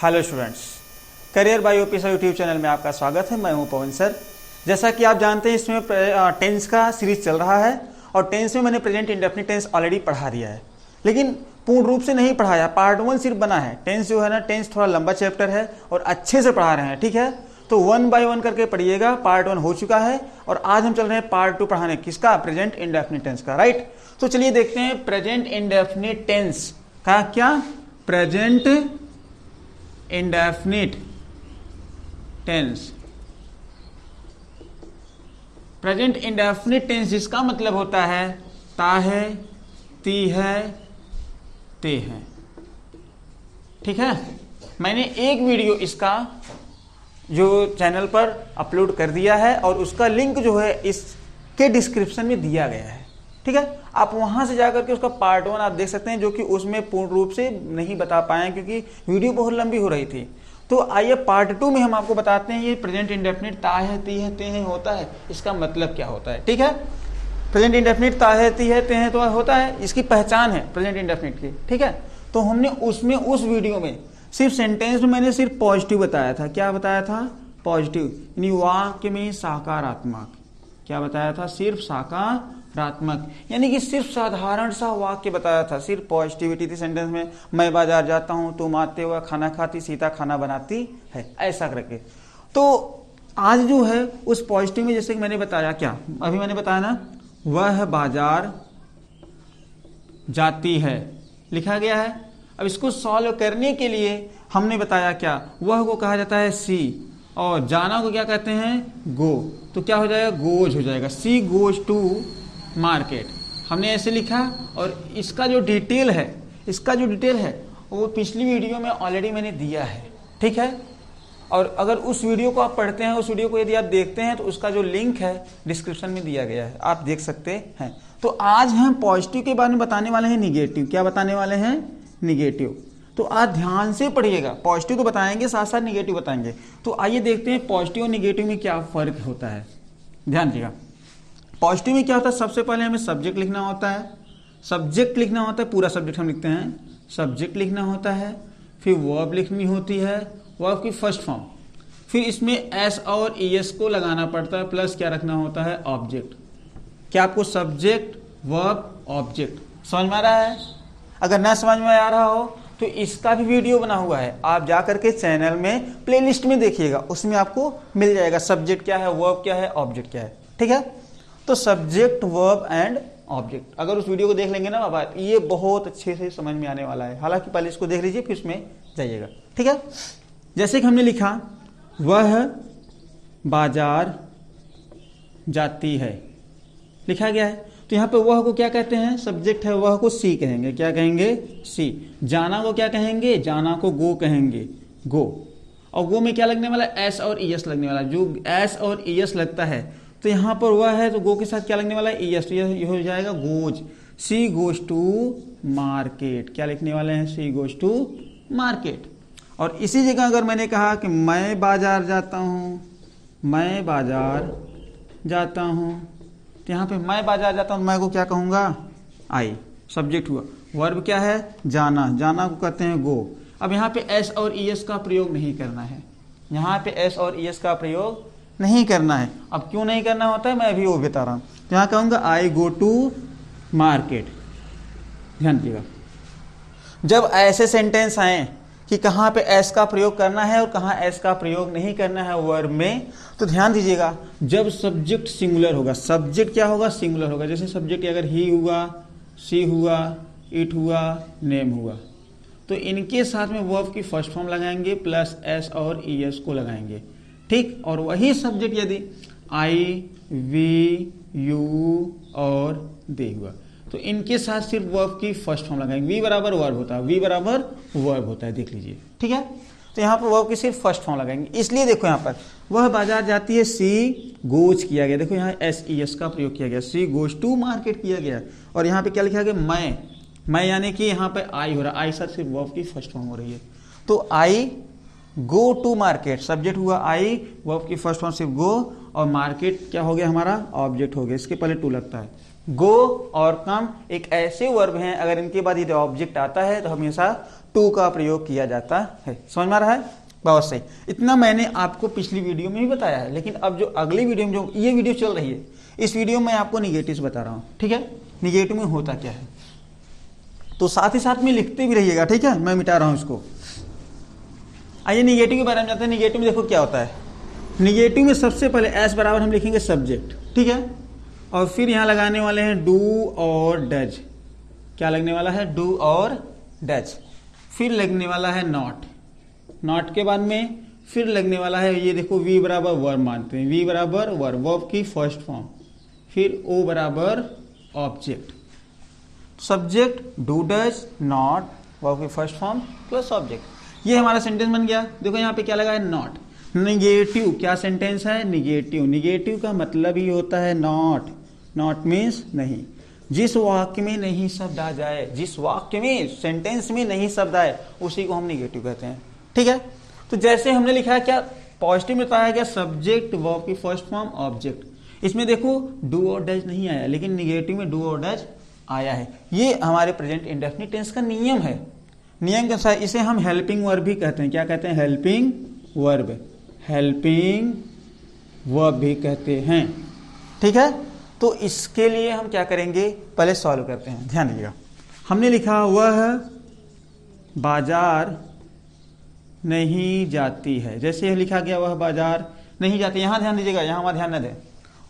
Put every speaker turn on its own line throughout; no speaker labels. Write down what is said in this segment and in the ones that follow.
Hello students, career bye OP sir YouTube channel में आपका स्वागत है। मैं हूं पवन सर। जैसा कि आप जानते हैं इसमें टेंस का सीरीज चल रहा है और टेंस में मैंने प्रेजेंट इंडेफिनिट टेंस ऑलरेडी पढ़ा दिया है, लेकिन पूर्ण रूप से नहीं पढ़ाया। पार्ट 1 सिर्फ बना है। टेंस जो है ना, टेंस थोड़ा लंबा चैप्टर है और अच्छे से पढ़ा रहे हैं, ठीक है। तो 1 बाय 1 करके पढ़िएगा। पार्ट 1 हो चुका है और आज हम चल रहे हैं पार्ट 2 पढ़ाने। किसका? प्रेजेंट इंडेफिनिट टेंस का, राइट। तो चलिए देखते हैं प्रेजेंट इंडेफिनिट टेंस का क्या। Present indefinite tense, present indefinite tense जिसका मतलब होता है ता है, ती है, ते है, ठीक है। मैंने एक वीडियो इसका जो चैनल पर अपलोड कर दिया है और उसका लिंक जो है इसके डिस्क्रिप्शन में दिया गया है, ठीक है। आप वहां से जाकर के उसका पार्ट 1 आप देख सकते हैं, जो कि उसमें पूर्ण रूप से नहीं बता पाए क्योंकि वीडियो बहुत लंबी हो रही थी। तो आइए पार्ट 2 में हम आपको बताते हैं ये प्रेजेंट इंडेफिनिट ता है, ती है, ते है होता है, इसका मतलब क्या होता है, ठीक है। प्रेजेंट इंडेफिनिट ता है, ती है, ते है तो होता है, इसकी पहचान है प्रेजेंट इंडेफिनिट की, ठीक है। तो हमने उसमें उस वीडियो में सिर्फ सेंटेंस में मैंने सिर्फ पॉजिटिव बताया था। क्या बताया था? पॉजिटिव, यानी वाक्य में सकारात्मक। क्या बताया था? सिर्फ सकारात्मक, यानी कि सिर्फ साधारण सा वाक्य बताया था, सिर्फ पॉजिटिविटी थी सेंटेंस में। मैं बाजार जाता हूं, तुम आते हुए खाना खाती, सीता खाना बनाती है, ऐसा करके। तो आज जो है उस पॉजिटिव में, जैसे कि मैंने बताया, क्या अभी मैंने बताया ना, वह बाजार जाती है, लिखा गया है। अब इसको सॉल्व करने के लिए हमने बताया क्या, वह को कहा जाता है सी और जाना को क्या कहते हैं? गो। तो क्या हो जाएगा? गोज हो जाएगा। सी गोज टू मार्केट, हमने ऐसे लिखा। और इसका जो डिटेल है वो पिछली वीडियो में ऑलरेडी मैंने दिया है, ठीक है। और अगर उस वीडियो को आप पढ़ते हैं, उस वीडियो को यदि आप देखते हैं तो उसका जो लिंक है डिस्क्रिप्शन में दिया गया है, आप देख सकते हैं। तो आज हम पॉजिटिव के बारे में बताने वाले हैं निगेटिव। क्या बताने वाले हैं? निगेटिव। तो आज ध्यान से पढ़िएगा। पॉजिटिव तो बताएंगे, साथ साथ निगेटिव बताएंगे। तो आइए देखते हैं पॉजिटिव और निगेटिव में क्या फर्क होता है। ध्यान दीजिएगा, पॉजिटिव में क्या होता है, सबसे पहले हमें सब्जेक्ट लिखना होता है। सब्जेक्ट लिखना होता है, पूरा सब्जेक्ट हम लिखते हैं, सब्जेक्ट लिखना होता है। फिर वर्ब लिखनी होती है, वर्ब की फर्स्ट फॉर्म। फिर इसमें एस और ईएस को लगाना पड़ता है, प्लस क्या रखना होता है? ऑब्जेक्ट। क्या आपको सब्जेक्ट, वर्ब, ऑब्जेक्ट समझ में आ रहा है? अगर ना समझ में आ रहा हो तो इसका भी वीडियो बना हुआ है, आप जाकर के चैनल में प्लेलिस्ट में देखिएगा, उसमें आपको मिल जाएगा सब्जेक्ट क्या है, वर्ब क्या है, ऑब्जेक्ट क्या है, ठीक है। तो सब्जेक्ट, वर्ब एंड ऑब्जेक्ट, अगर उस वीडियो को देख लेंगे ना बाबा, ये बहुत अच्छे से समझ में आने वाला है। हालांकि पहले इसको देख लीजिए फिर उसमें जाइएगा, ठीक है। जैसे कि हमने लिखा, वह बाजार जाती है, लिखा गया है। तो यहाँ पे वह को क्या कहते हैं? सब्जेक्ट है, वह को सी कहेंगे। क्या कहेंगे? सी। जाना को क्या कहेंगे? जाना को गो कहेंगे, गो। और गो में क्या लगने वाला? एस और ईएस लगने वाला। जो एस और ईएस लगता है, तो यहाँ पर वह है तो गो के साथ क्या लगने वाला है? ईएस। तो ये हो जाएगा goes. She goes to market. क्या लिखने वाले हैं? She goes to market. और इसी जगह अगर मैंने कहा कि मैं बाजार जाता हूं, मैं बाजार जाता हूं, तो यहाँ पे मैं बाजार जाता हूं, मैं को क्या कहूंगा? आई, सब्जेक्ट हुआ। वर्ब क्या है? जाना, जाना को कहते हैं गो। अब यहाँ पे एस और ईएस का प्रयोग नहीं करना है, यहाँ पे एस और ईएस का प्रयोग नहीं करना है। अब क्यों नहीं करना होता है मैं अभी वो बता रहा हूं। तो यहाँ कहूंगा आई गो टू मार्केट। ध्यान दीजिएगा, जब ऐसे सेंटेंस आए कि कहाँ पे एस का प्रयोग करना है और कहाँ एस का प्रयोग नहीं करना है वर्ब में, तो ध्यान दीजिएगा, जब सब्जेक्ट सिंगुलर होगा, सब्जेक्ट क्या होगा? सिंगुलर होगा। जैसे सब्जेक्ट अगर ही हुआ, सी हुआ, इट हुआ, नेम हुआ, तो इनके साथ में वर्ब की फर्स्ट फॉर्म लगाएंगे, प्लस एस और ईएस को लगाएंगे, ठीक। और वही सब्जेक्ट यदि आई, वी, यू और दे हुआ, तो इनके साथ सिर्फ वर्ब की फर्स्ट फॉर्म लगाएंगे। वी बराबर वर्ब होता है, वी बराबर वर्ब होता है, देख लीजिए, ठीक है। तो यहाँ पर वर्ब की सिर्फ फर्स्ट फॉर्म लगाएंगे। इसलिए देखो यहाँ पर वह बाजार जाती है, सी गोज किया गया, देखो यहाँ एस ईएस का प्रयोग किया गया, सी गोज टू मार्केट किया गया। और यहाँ पे क्या लिखा गया? मैं यानी कि यहाँ पे आई हो रहा है, आई साथ सिर्फ वर्ब की फर्स्ट फॉर्म हो रही है। तो आई गो टू मार्केट, सब्जेक्ट हुआ आई, वर्ब की फर्स्ट फॉर्म सिर्फ गो, और मार्केट क्या हो गया हमारा? ऑब्जेक्ट हो गया। इसके पहले टू लगता है, गो और कम एक ऐसे वर्ब हैं, अगर इनके बाद यदि ऑब्जेक्ट आता है तो हमेशा टू का प्रयोग किया जाता है। समझ में आ रहा है? बहुत सही। इतना मैंने आपको पिछली वीडियो में भी बताया है, लेकिन अब जो अगली वीडियो में जो ये वीडियो चल रही है, इस वीडियो में आपको निगेटिव बता रहा हूं। ठीक है, निगेटिव में होता क्या है, तो साथ ही साथ में लिखते भी रहिएगा। ठीक है, मैं मिटा रहा हूं इसको। आइए निगेटिव के बारे में जानते हैं। निगेटिव में देखो क्या होता है। निगेटिव में सबसे पहले एस बराबर हम लिखेंगे सब्जेक्ट, ठीक है, और फिर यहां लगाने वाले हैं डू और डज। क्या लगने वाला है? डू और डज। फिर लगने वाला है नॉट। नॉट के बाद में फिर लगने वाला है, ये देखो वी बराबर वर्ब मानते हैं, वी बराबर वर्ब, वर्ब की फर्स्ट फॉर्म, फिर ओ बराबर object. Subject do does not, verb की फर्स्ट फॉर्म प्लस ऑब्जेक्ट। ये हमारा सेंटेंस बन गया। देखो यहाँ पे क्या लगा है? नॉट। निगेटिव क्या सेंटेंस है? निगेटिव। निगेटिव का मतलब ही होता है नॉट। नॉट मीन्स नहीं। जिस वाक्य में नहीं शब्द आ जाए, जिस वाक्य में सेंटेंस में नहीं शब्द आए, उसी को हम निगेटिव कहते हैं। ठीक है, तो जैसे हमने लिखा है, क्या पॉजिटिव में बताया गया सब्जेक्ट वर्ब की फर्स्ट फॉर्म ऑब्जेक्ट। इसमें देखो डू और डज नहीं आया, लेकिन निगेटिव में डू और डज आया है। ये हमारे प्रेजेंट इंडेफिनिट टेंस का नियम है। नियम के अनुसार इसे हम हेल्पिंग वर्ब भी कहते हैं। क्या कहते हैं? Helping verb. हेल्पिंग वर्ब भी कहते हैं। ठीक है, तो इसके लिए हम क्या करेंगे, पहले सॉल्व करते हैं। ध्यान दीजिएगा, हमने लिखा वह बाजार नहीं जाती है। जैसे यह लिखा गया वह बाजार नहीं जाती, यहां ध्यान दीजिएगा, यहां वहां ध्यान न दें।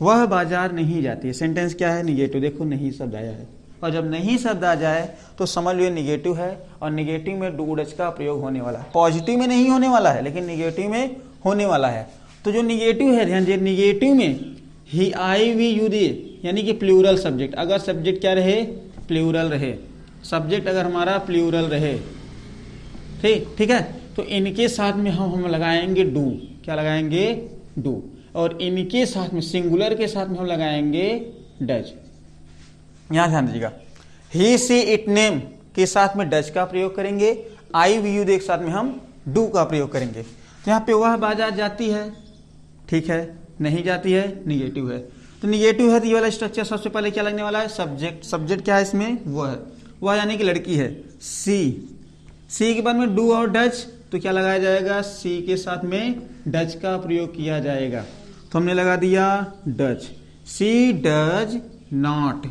वह बाजार नहीं जाती है, सेंटेंस क्या है? निगेटिव। देखो नहीं शब्द आया है, और जब नहीं शब्द आ जाए तो समझ लो निगेटिव है, और निगेटिव में डू डज का प्रयोग होने वाला है। पॉजिटिव में नहीं होने वाला है, लेकिन निगेटिव में होने वाला है। तो जो निगेटिव है, ध्यान दीजिए, निगेटिव में ही आई वी यू दे, यानी कि प्लूरल सब्जेक्ट। अगर सब्जेक्ट क्या रहे? प्लूरल रहे। सब्जेक्ट अगर हमारा प्लूरल रहे, ठीक है, तो इनके साथ में हम लगाएंगे डू। क्या लगाएंगे? डू। और इनके साथ में, सिंगुलर के साथ में हम लगाएंगे डज। यहां ध्यान दीजिएगा, ही सी इट नेम के साथ में डज का प्रयोग करेंगे, आई वी यू दे के साथ में हम डू का प्रयोग करेंगे। तो यहाँ पे वह बाजार जाती है, ठीक है, नहीं जाती है, निगेटिव है। तो निगेटिव है तो ये वाला स्ट्रक्चर सबसे पहले क्या लगने वाला है? सब्जेक्ट। सब्जेक्ट क्या है इसमें? वह यानी कि लड़की है। सी के बाद में डू और डज, तो क्या लगाया जाएगा? सी के साथ में डज का प्रयोग किया जाएगा। तो हमने लगा दिया does. She does not.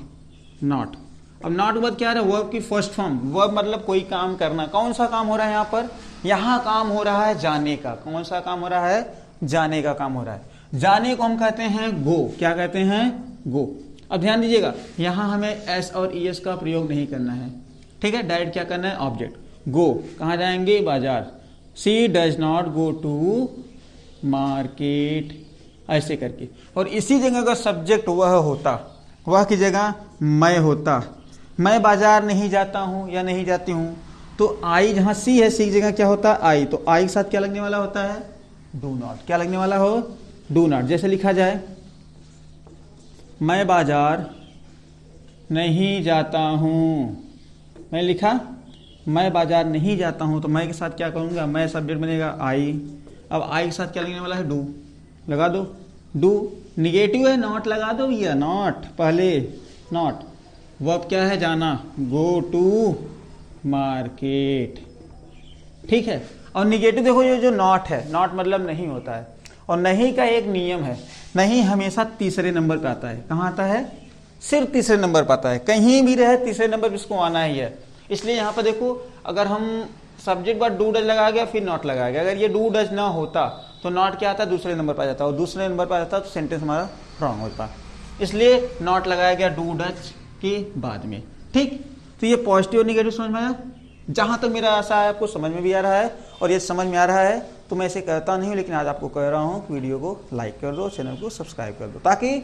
Not. अब नॉट के बाद क्या है? वर्ब की फर्स्ट फॉर्म। वर्ब मतलब कोई काम करना। कौन सा काम हो रहा है यहाँ पर? यहाँ काम हो रहा है जाने का। कौन सा काम हो रहा है? जाने का काम हो रहा है। जाने को हम कहते हैं गो। क्या कहते हैं? गो। अब ध्यान दीजिएगा, यहां हमें एस और ईएस का प्रयोग नहीं करना है। ठीक है, डायरेक्ट क्या करना है? ऑब्जेक्ट। गो कहां जाएंगे? बाजार। She does not go to market, ऐसे करके। और इसी जगह अगर सब्जेक्ट वह होता, वह की जगह मैं होता, मैं बाजार नहीं जाता हूं या नहीं जाती हूं, तो आई जहां सी है, सी की जगह क्या होता? आई। तो आई के साथ क्या लगने वाला होता है? Do not. क्या लगने वाला हो? Do not. जैसे लिखा जाए, मैं बाजार नहीं जाता हूं। मैं लिखा मैं बाजार नहीं जाता हूं, तो मैं के साथ क्या करूंगा? मैं सब्जेक्ट बनेगा आई। अब आई के साथ क्या लगने वाला है? डू। लगा दो डू। निगेटिव है, नॉट लगा दो भैया, नॉट पहले, नॉट। वर्ब क्या है? जाना। Go to market. ठीक है, और निगेटिव देखो, ये जो नॉट है, नॉट मतलब नहीं होता है, और नहीं का एक नियम है, नहीं हमेशा तीसरे नंबर पे आता है। कहां आता है? सिर्फ तीसरे नंबर पर आता है। कहीं भी रहे तीसरे नंबर पे इसको आना ही है। इसलिए यहां पर देखो, अगर हम सब्जेक्ट बाद डू डज लगा गया, फिर नॉट लगा गया, अगर ये डू डज ना होता तो नॉट क्या आता? दूसरे नंबर पर आ जाता, और दूसरे नंबर पर आ जाता तो सेंटेंस हमारा रॉन्ग होता। इसलिए नॉट लगाया गया डू डज के बाद में। ठीक, तो ये पॉजिटिव और निगेटिव समझ में आया। जहां तक मेरा आशा है आपको समझ में भी आ रहा है, और ये समझ में आ रहा है तो मैं इसे कहता नहीं हूं, लेकिन आज आपको कह रहा हूं कि वीडियो को लाइक कर दो, चैनल को सब्सक्राइब कर दो, ताकि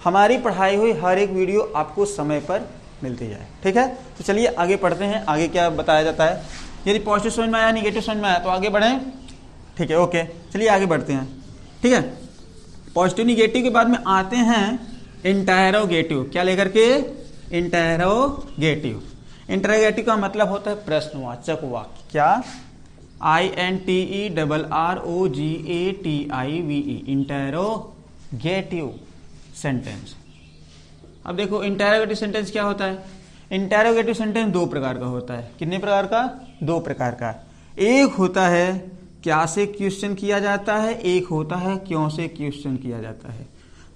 हमारी पढ़ाई हुई हर एक वीडियो आपको समय पर मिलती जाए। ठीक है, तो चलिए आगे पढ़ते हैं। आगे क्या बताया जाता है? यदि पॉजिटिव समझ में आया, निगेटिव समझ में आया तो आगे बढ़ें। ठीक है, ओके, चलिए आगे बढ़ते हैं। ठीक है, पॉजिटिव निगेटिव के बाद में आते हैं इंटरोगेटिव। क्या लेकर के? इंटरोगेटिव। इंटरोगेटिव का मतलब होता है प्रश्नवाचक वाक्य। क्या? INTERROGATIVE, interrogative sentence. अब देखो इंटेरोगेटिव सेंटेंस क्या होता है। इंटेरोगेटिव सेंटेंस दो प्रकार का होता है। कितने प्रकार का? दो प्रकार का। एक होता है क्या से क्वेश्चन किया जाता है, एक होता है क्यों से क्वेश्चन किया जाता है।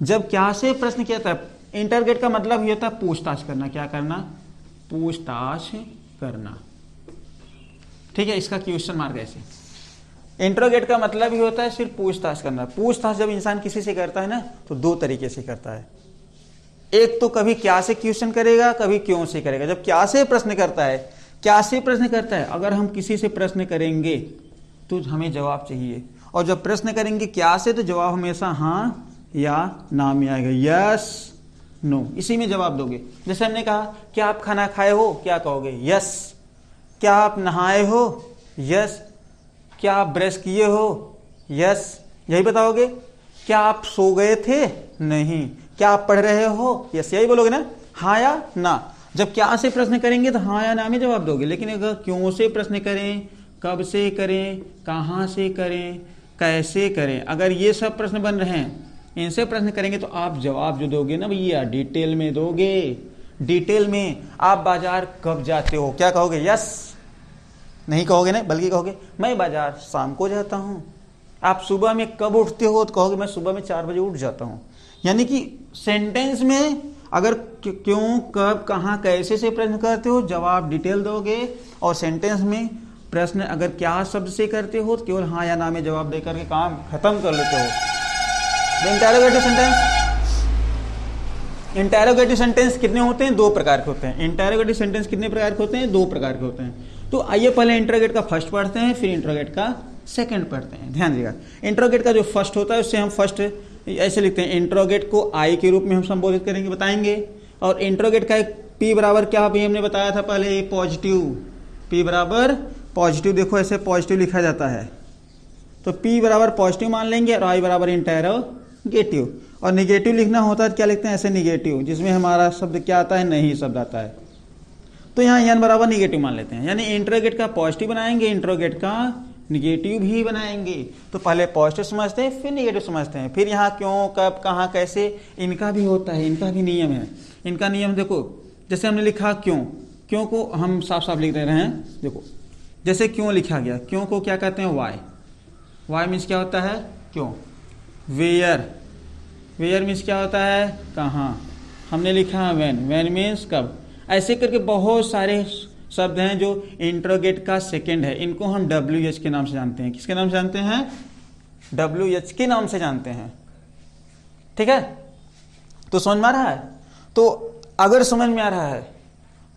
जब क्या से प्रश्न किया जाता है, इंटरोगेट का मतलब ये होता है पूछताछ करना। क्या करना? पूछताछ करना। ठीक है, इसका क्वेश्चन मार्क ऐसे। इंटरोगेट का मतलब ही होता है सिर्फ पूछताछ करना। पूछताछ जब इंसान किसी से करता है ना, तो दो तरीके से करता है। एक तो कभी क्या से क्वेश्चन करेगा, कभी क्यों से करेगा। जब क्या से प्रश्न करता है, क्या से प्रश्न करता है, अगर हम किसी से प्रश्न करेंगे तो हमें जवाब चाहिए, और जब प्रश्न करेंगे क्या से तो जवाब हमेशा हाँ या ना में आएगा, यस नो, इसी में जवाब दोगे। जैसे हमने कहा क्या आप खाना खाए हो, क्या कहोगे? यस। क्या आप नहाए हो? यस। क्या आप ब्रश किए हो? यस, यही बताओगे। क्या आप सो गए थे? नहीं। क्या आप पढ़ रहे हो? यस, यही बोलोगे ना, हाँ या ना। जब क्या से प्रश्न करेंगे तो हाँ या ना में जवाब दोगे, लेकिन अगर क्यों से प्रश्न करें, कब से करें, कहाँ से करें, कैसे करें, अगर ये सब प्रश्न बन रहे हैं, इनसे प्रश्न करेंगे तो आप जवाब जो दोगे ना भैया डिटेल में दोगे। डिटेल में आप बाजार कब जाते हो, क्या कहोगे? यस। नहीं कहोगे ना, बल्कि कहोगे मैं बाजार शाम को जाता हूं। आप सुबह में कब उठते हो तो कहोगे मैं सुबह में 4 बजे उठ जाता हूं। यानी कि सेंटेंस में अगर क्यों, कब, कहां, कैसे से प्रश्न करते हो, जवाब डिटेल दोगे। और सेंटेंस में प्रश्न अगर क्या शब्द से करते हो तो केवल हाँ या ना में जवाब देकर के काम खत्म कर लेते हो। इंटेरोगेटिव सेंटेंस, इंटेरोगेटिव सेंटेंस कितने होते हैं? दो प्रकार के होते हैं। इंटेरोगेटिव सेंटेंस कितने प्रकार के होते हैं? दो प्रकार के होते हैं। तो आइए पहले इंटरोगेट का फर्स्ट पढ़ते हैं, फिर इंटरोगेट का सेकंड पढ़ते हैं। ध्यान दीजिएगा, इंटरोगेट का जो फर्स्ट होता है उससे हम फर्स्ट ऐसे लिखते हैं, इंटरोगेट को आई के रूप में हम संबोधित करेंगे, बताएंगे। और इंटरोगेट का एक पी बराबर क्या भी हमने बताया था पहले, पॉजिटिव। पी बराबर पॉजिटिव, देखो ऐसे पॉजिटिव लिखा जाता है, तो पी बराबर पॉजिटिव मान लेंगे और आई बराबर इंटेरोगेटिव। और निगेटिव लिखना होता है क्या लिखते हैं? ऐसे निगेटिव, जिसमें हमारा शब्द क्या आता है? नहीं शब्द आता है, तो यहाँ एन बराबर निगेटिव मान लेते हैं। यानी इंटरोगेट का पॉजिटिव बनाएंगे, इंटरोगेट का निगेटिव भी बनाएंगे। तो पहले पॉजिटिव समझते हैं, फिर निगेटिव समझते हैं। फिर यहाँ क्यों, कब, कहाँ, कैसे, इनका भी होता है, इनका भी नियम है। इनका नियम देखो, जैसे हमने लिखा क्यों, क्यों को हम साफ साफ लिख रहे हैं। देखो जैसे क्यों लिखा गया, क्यों को क्या कहते हैं? वाई। वाई मीन्स क्या होता है? क्यों। वेयर, वेयर मीन्स क्या होता है? कहाँ। हमने लिखा व्हेन, व्हेन मीन्स कब। ऐसे करके बहुत सारे शब्द हैं जो इंटरोगेट का सेकंड है। इनको हम WH के नाम से जानते हैं। किसके नाम से जानते हैं? WH के नाम से जानते हैं। ठीक है, तो समझ में आ रहा है? तो अगर समझ में आ रहा है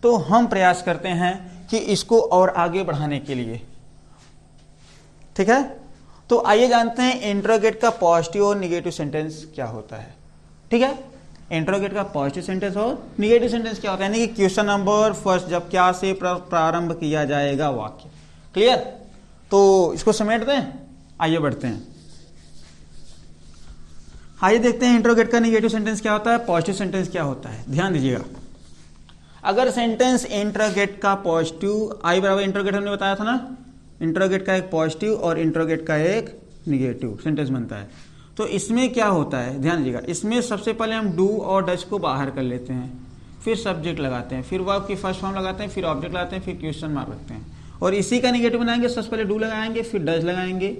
तो हम प्रयास करते हैं कि इसको और आगे बढ़ाने के लिए। ठीक है, तो आइए जानते हैं इंटरोगेट का पॉजिटिव और निगेटिव सेंटेंस क्या होता है। ठीक है, इंटरोगेट का पॉजिटिव सेंटेंस और निगेटिव सेंटेंस क्या होता है, यानी कि क्वेश्चन नंबर फर्स्ट जब क्या से प्रारंभ किया जाएगा वाक्य। क्लियर? तो इसको समेट दें, आइए बढ़ते हैं। आइए देखते हैं इंटरोगेट का निगेटिव सेंटेंस क्या होता है, पॉजिटिव सेंटेंस क्या होता है। ध्यान दीजिएगा, अगर सेंटेंस इंटरोगेट का पॉजिटिव, आई बराबर इंटरोगेट हमने बताया था ना, इंटरोगेट का एक पॉजिटिव और इंटरोगेट का एक निगेटिव सेंटेंस बनता है। तो इसमें क्या होता है, ध्यान दीजिएगा, इसमें सबसे पहले हम डू और डज को बाहर कर लेते हैं, फिर सब्जेक्ट लगाते हैं, फिर वर्ब की फर्स्ट फॉर्म लगाते हैं, फिर ऑब्जेक्ट लगाते हैं, फिर क्वेश्चन मार्क रखते हैं। और इसी का निगेटिव बनाएंगे, सबसे पहले डू लगाएंगे, फिर डज लगाएंगे,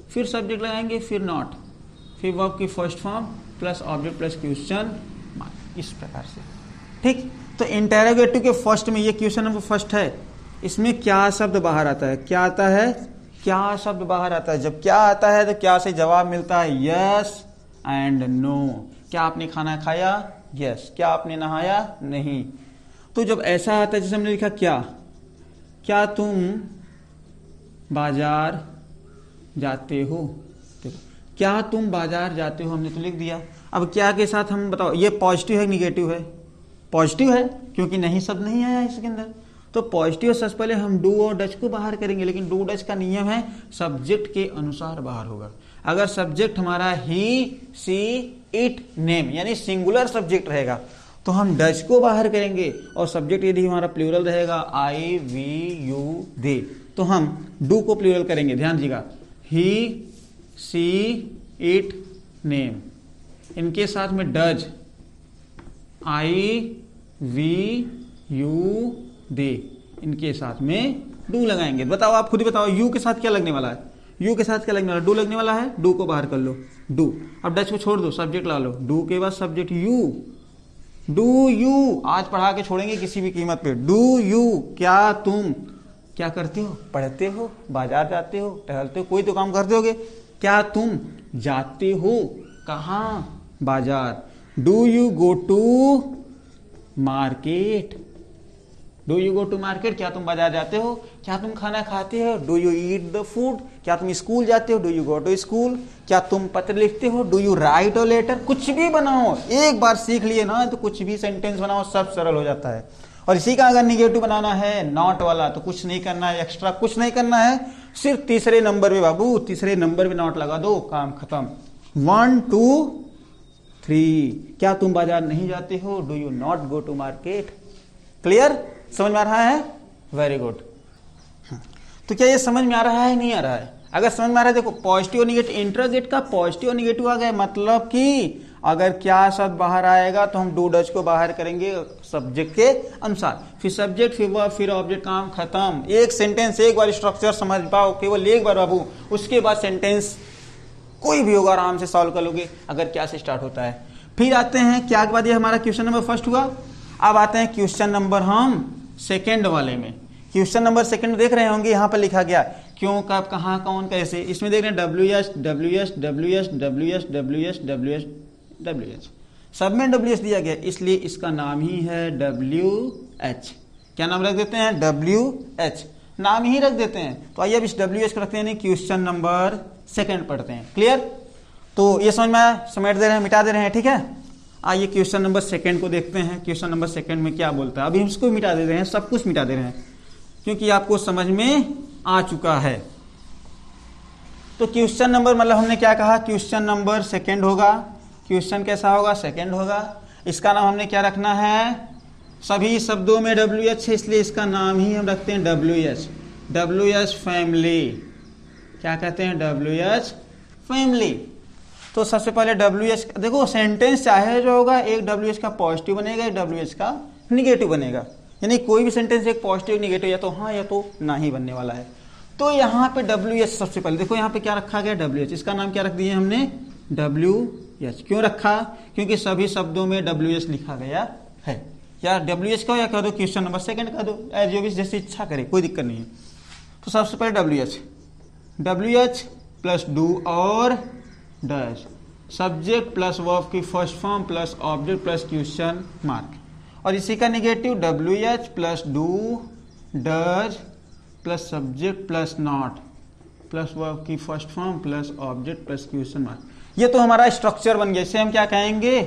फिर सब्जेक्ट लगाएंगे, फिर नॉट, फिर वर्ब की first form plus object plus question mark, इस प्रकार से। ठीक, तो इंटेरोगेटिव के फर्स्ट में, ये क्वेश्चन नंबर फर्स्ट है, इसमें क्या शब्द बाहर आता है, क्या आता है, क्या शब्द बाहर आता है। जब क्या आता है तो क्या से जवाब मिलता है यस एंड नो। क्या आपने खाना खाया? यस। क्या आपने नहाया? नहीं। तो जब ऐसा आता है, जैसे हमने लिखा क्या, क्या तुम बाजार जाते हो, क्या तुम बाजार जाते हो हमने तो लिख दिया। अब क्या के साथ हम बताओ, ये पॉजिटिव है निगेटिव है? पॉजिटिव है, क्योंकि नहीं शब्द नहीं आया इसके अंदर। तो पॉजिटिव सबसे पहले हम डू और डज को बाहर करेंगे, लेकिन डू डज का नियम है सब्जेक्ट के अनुसार बाहर होगा। अगर सब्जेक्ट हमारा ही, सी, इट, नेम यानी सिंगुलर सब्जेक्ट रहेगा तो हम डज को बाहर करेंगे, और सब्जेक्ट यदि हमारा प्लूरल रहेगा, आई, वी, यू, दे, तो हम डू को प्लूरल करेंगे। ध्यान दीजिएगा, ही, सी, इट, नेम, इनके साथ में डज, दे, इनके साथ में डू लगाएंगे। बताओ, आप खुद ही बताओ, यू के साथ क्या लगने वाला है? यू के साथ क्या लगने वाला है? डू लगने वाला है। डू को बाहर कर लो, डू। अब डच को छोड़ दो, सब्जेक्ट ला लो। डू के बाद सब्जेक्ट यू, डू यू। आज पढ़ा के छोड़ेंगे किसी भी कीमत पे। डू यू, क्या तुम क्या करते हो? पढ़ते हो, बाजार जाते हो, टहलते हो, कोई तो काम करते होगे। क्या तुम जाते हो कहाँ? बाजार। Do you go to market? Do you go to market, क्या तुम बाजार जाते हो? क्या तुम खाना खाते हो? Do you eat the food? क्या तुम स्कूल जाते हो? Do you go to school? क्या तुम पत्र लिखते हो? Do you write a letter? कुछ भी बनाओ, एक बार सीख लिए ना तो कुछ भी सेंटेंस बनाओ, सब सरल हो जाता है। और इसी का अगर निगेटिव बनाना है नॉट वाला, तो कुछ नहीं करना है, एक्स्ट्रा कुछ नहीं करना है, सिर्फ तीसरे नंबर पे बाबू, तीसरे नंबर पे नॉट लगा दो, काम खत्म। 1 2 3। क्या तुम बाजार नहीं जाते हो? Do you not go to market? Clear? समझ में आ रहा है? Very good. तो क्या ये समझ में आ रहा है, नहीं आ रहा है? अगर समझ में आ रहा है, देखो पॉजिटिव और निगेटिव, इंटरोगेट का पॉजिटिव और निगेटिव आ गया, मतलब कि अगर क्या शब्द बाहर आएगा तो हम डू डच को बाहर करेंगे सब्जेक्ट के अनुसार, फिर सब्जेक्ट, फिर वर्ब, फिर ऑब्जेक्ट, काम खत्म। एक सेंटेंस एक बार स्ट्रक्चर समझ पाओ, केवल एक बार बाबू, उसके बाद सेंटेंस कोई भी होगा आराम से सॉल्व कर लोगे अगर क्या से स्टार्ट होता है। फिर आते हैं क्या के बाद, ये हमारा क्वेश्चन नंबर फर्स्ट हुआ। अब आते हैं क्वेश्चन नंबर हम सेकंड वाले में। क्वेश्चन नंबर सेकंड देख रहे होंगे, यहाँ पर लिखा गया क्यों, कब, कहाँ, कौन, कैसे। इसमें देख रहे हैं WH WH WH WH WH WH WH, सब में WH दिया गया, इसलिए इसका नाम ही है WH। क्या नाम रख देते हैं? WH नाम ही रख देते हैं। तो आइए अब इस WH को रखते हैं, क्वेश्चन नंबर सेकंड पढ़ते हैं। क्लियर? तो ये समझ में आया? समेट दे रहे हैं, मिटा दे रहे हैं, ठीक है। आइए क्वेश्चन नंबर सेकंड को देखते हैं। क्वेश्चन नंबर सेकंड में क्या बोलता है? अभी हम इसको मिटा दे रहे हैं, सब कुछ मिटा दे रहे हैं, क्योंकि आपको समझ में आ चुका है। तो क्वेश्चन नंबर, मतलब हमने क्या कहा, क्वेश्चन नंबर सेकंड होगा। क्वेश्चन कैसा होगा? सेकंड होगा। इसका नाम हमने क्या रखना है? सभी शब्दों में WH है, इसलिए इसका नाम ही हम रखते हैं WH। WH family. क्या कहते हैं? WH family. तो सबसे पहले WH, देखो सेंटेंस चाहे जो होगा, एक WH का पॉजिटिव बनेगा, एक WH का निगेटिव बनेगा। यानी कोई भी सेंटेंस एक पॉजिटिव निगेटिव या तो हाँ या तो ना ही बनने वाला है। तो यहाँ पे WH सबसे पहले देखो, यहाँ पे क्या रखा गया? WH। इसका नाम क्या रख दिए हमने? WH। क्यों रखा? क्योंकि सभी शब्दों में WH लिखा गया है। या WH का या कह दो क्वेश्चन नंबर सेकंड कह दो, एज जो भी जैसी इच्छा करे, कोई दिक्कत नहीं है। तो सबसे पहले WH प्लस डू और डज, सब्जेक्ट प्लस वर्ब की first form plus object plus question mark. और इसी का negative WH plus do does plus subject plus not plus verb की first form plus object plus question mark. ये तो हमारा structure बन गया। इसे हम क्या कहेंगे?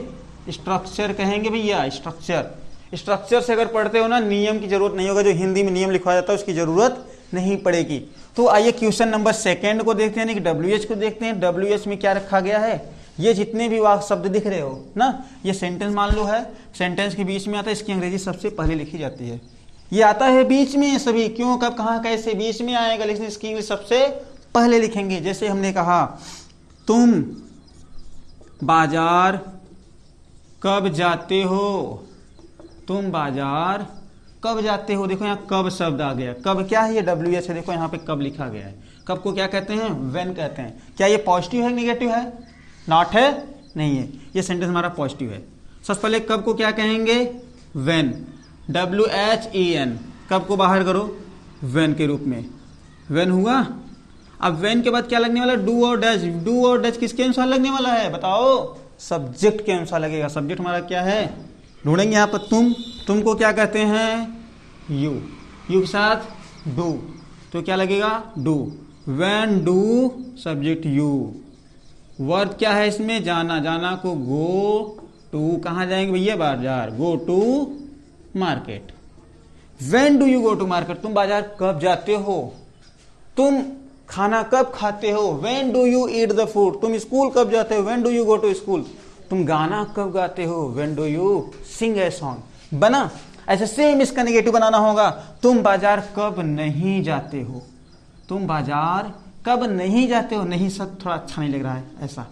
स्ट्रक्चर कहेंगे भैया, स्ट्रक्चर। स्ट्रक्चर से अगर पढ़ते हो ना, नियम की जरूरत नहीं होगा, जो हिंदी में नियम लिखा जाता है उसकी जरूरत नहीं पड़ेगी। तो आइए क्वेश्चन नंबर सेकंड को देखते हैं, WH को देखते हैं। WH में क्या रखा गया है? ये जितने भी वाक्य शब्द दिख रहे हो ना, ये सेंटेंस मान लो है, सेंटेंस के बीच में आता है, इसकी अंग्रेजी सबसे पहले लिखी जाती है। ये आता है बीच में सभी, क्यों, कब, कहाँ, कैसे, बीच में आएगा, लेकिन इसकी इंग्लिश सबसे पहले लिखेंगे। जैसे हमने कहा, तुम बाजार कब जाते हो? तुम बाजार कब जाते हो? देखो यहाँ कब शब्द आ गया। कब क्या है? ये WH है। देखो यहाँ पे कब लिखा गया है। कब को क्या कहते हैं? व्हेन कहते हैं। क्या ये पॉजिटिव है, निगेटिव है? नॉट है, नहीं है। ये सेंटेंस हमारा पॉजिटिव है। सबसे पहले कब को क्या कहेंगे? व्हेन। WHEN। कब को बाहर करो? व्हेन के रूप में। व्हेन हुआ। अब व्हेन के बाद क्या लगने वाला? डू और डज। डू और डज किसके अनुसार लगने वाला है? बताओ। सब्जेक्ट के अनुसार लगेगा। सब्जेक्ट हमारा क्या है? ढूंढेंगे यहाँ पर। तुम को क्या कहते हैं? यू। यू के साथ डू, तो क्या लगेगा? Do. When do subject you. Verb क्या है इसमें? जाना। जाना को गो टू, कहाँ जाएंगे भैया? बाजार। Go to market. When do you go to market? तुम बाजार कब जाते हो? तुम खाना कब खाते हो? When do you eat the food? तुम स्कूल कब जाते हो? When do you go to school? तुम गाना कब गाते हो? When do you sing a song? बना। ऐसे सेम इसका नेगेटिव बनाना होगा। तुम बाजार कब नहीं जाते हो? तुम बाजार कब नहीं जाते हो? नहीं सब थोड़ा अच्छा नहीं लग रहा है ऐसा।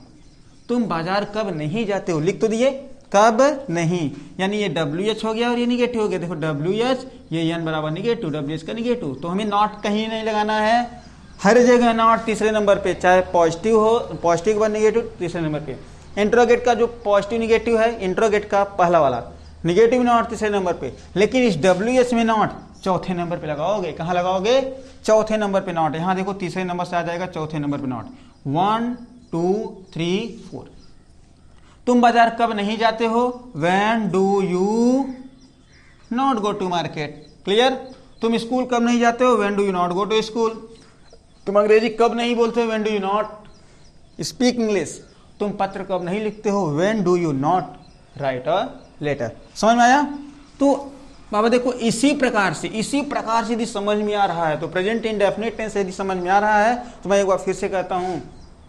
तुम बाजार कब नहीं जाते हो? लिख तो दिए। कब नहीं, यानी ये WH हो गया और ये निगेटिव हो गया। देखो WH, ये N बराबर निगेटिव, WH का निगेटिव, तो हमें नॉट कहीं नहीं लगाना है, हर जगह नॉट तीसरे नंबर पे, चाहे पॉजिटिव हो, पॉजिटिव के बाद निगेटिव तीसरे नंबर पे। इंट्रोगेट का जो पॉजिटिव निगेटिव है, इंट्रोगेट का पहला वाला, निगेटिव नॉट तीसरे नंबर पे, लेकिन इस WH में नॉट चौथे नंबर पे लगाओगे। कहाँ लगाओगे? चौथे नंबर पे नॉट। यहां देखो तीसरे नंबर से आ जाएगा चौथे नंबर पे नॉट। 1 2 3 4। तुम बाजार कब नहीं जाते हो? When do you not go to market? Clear? तुम स्कूल कब नहीं जाते हो? When do you not go to school? तुम अंग्रेजी कब नहीं बोलते हो? When do you not speak English? तुम पत्र कब नहीं लिखते हो? When do you not write a letter? समझ में आया? तो बाबा देखो इसी प्रकार से यदि समझ में आ रहा है, तो प्रेजेंट इंडेफिनिट टेंस यदि समझ में आ रहा है, तो मैं एक बार फिर से कहता हूं,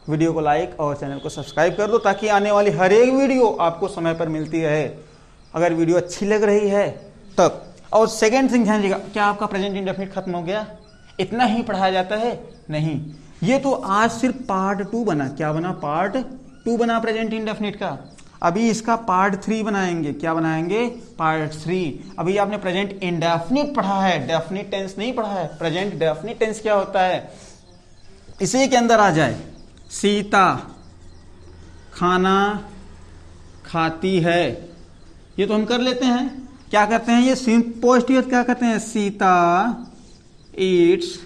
वीडियो को लाइक और चैनल को सब्सक्राइब कर दो, ताकि आने वाली हर एक वीडियो आपको समय पर मिलती रहे। अगर वीडियो अच्छी लग रही है तब। और सेकेंड थिंग ध्यान दीजिएगा, क्या आपका प्रेजेंट इंडेफिनिट खत्म हो गया? इतना ही पढ़ाया जाता है? नहीं, ये तो आज सिर्फ पार्ट 2 बना। क्या बना? पार्ट 2 बना प्रेजेंट इंडेफिनिट का। अभी इसका पार्ट 3 बनाएंगे। क्या बनाएंगे? पार्ट 3। अभी आपने प्रेजेंट इंडेफिनिट पढ़ा है, डेफिनिट टेंस नहीं पढ़ा है। प्रेजेंट डेफिनिट टेंस क्या होता है, इसी के अंदर आ जाए। सीता खाना खाती है, ये तो हम कर लेते हैं। क्या करते हैं? ये पॉजिटिव क्या कहते हैं? सीता ईट्स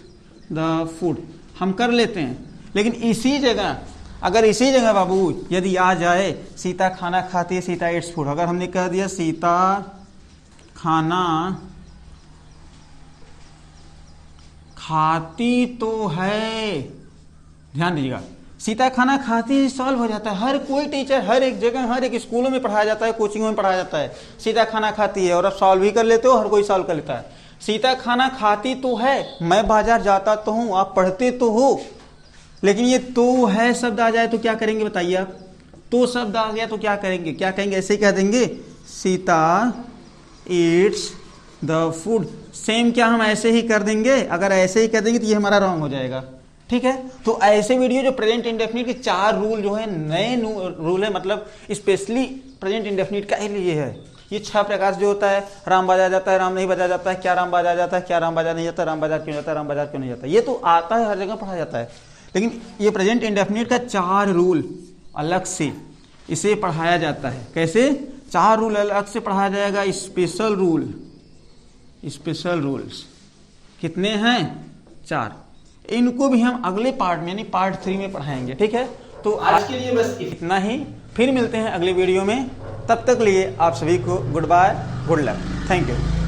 द फूड, हम कर लेते हैं। लेकिन इसी जगह, अगर इसी जगह बाबू यदि आ जाए सीता खाना खाती है, सीता ईट्स फूड, अगर हमने कह दिया सीता खाना खाती तो है, ध्यान दीजिएगा, सीता खाना खाती है, सॉल्व हो जाता है। हर कोई टीचर हर एक जगह, हर एक स्कूलों में पढ़ाया जाता है, कोचिंगों में पढ़ाया जाता है, सीता खाना खाती है, और अब सॉल्व भी कर लेते हो, हर कोई सॉल्व कर लेता है। सीता खाना खाती तो है, मैं बाजार जाता तो हूं, आप पढ़ते तो हो, लेकिन ये तो है शब्द आ जाए तो क्या करेंगे बताइए आप? तो शब्द आ गया तो क्या करेंगे? क्या कहेंगे? ऐसे ही कह देंगे Sita eats the food. Same क्या हम ऐसे ही कर देंगे? अगर ऐसे ही कर देंगे तो ये हमारा रॉन्ग हो जाएगा। ठीक है, तो ऐसे वीडियो जो प्रेजेंट इंडेफिनिट के 4 रूल जो है, नए रूल है, मतलब स्पेशली प्रेजेंट इंडेफिनिट का लिए है। ये 6 प्रकार जो होता है, राम बाजार जाता है, राम नहीं बाजार जाता है, क्या राम बाजार जाता है, क्या राम बाजार नहीं जाता, राम बाजार क्यों जाता है, राम बाजार क्यों नहीं जाता, ये तो आता है, हर जगह पढ़ा जाता है। लेकिन ये प्रेजेंट इंडेफिनिट का 4 रूल अलग से इसे पढ़ाया जाता है। कैसे? 4 रूल अलग से पढ़ाया जाएगा। स्पेशल रूल, स्पेशल रूल्स कितने हैं? 4। इनको भी हम अगले पार्ट में यानी पार्ट 3 में पढ़ाएंगे। ठीक है, तो आज के लिए बस इतना ही, फिर मिलते हैं अगले वीडियो में। तब तक लिए आप सभी को goodbye, good luck, thank you.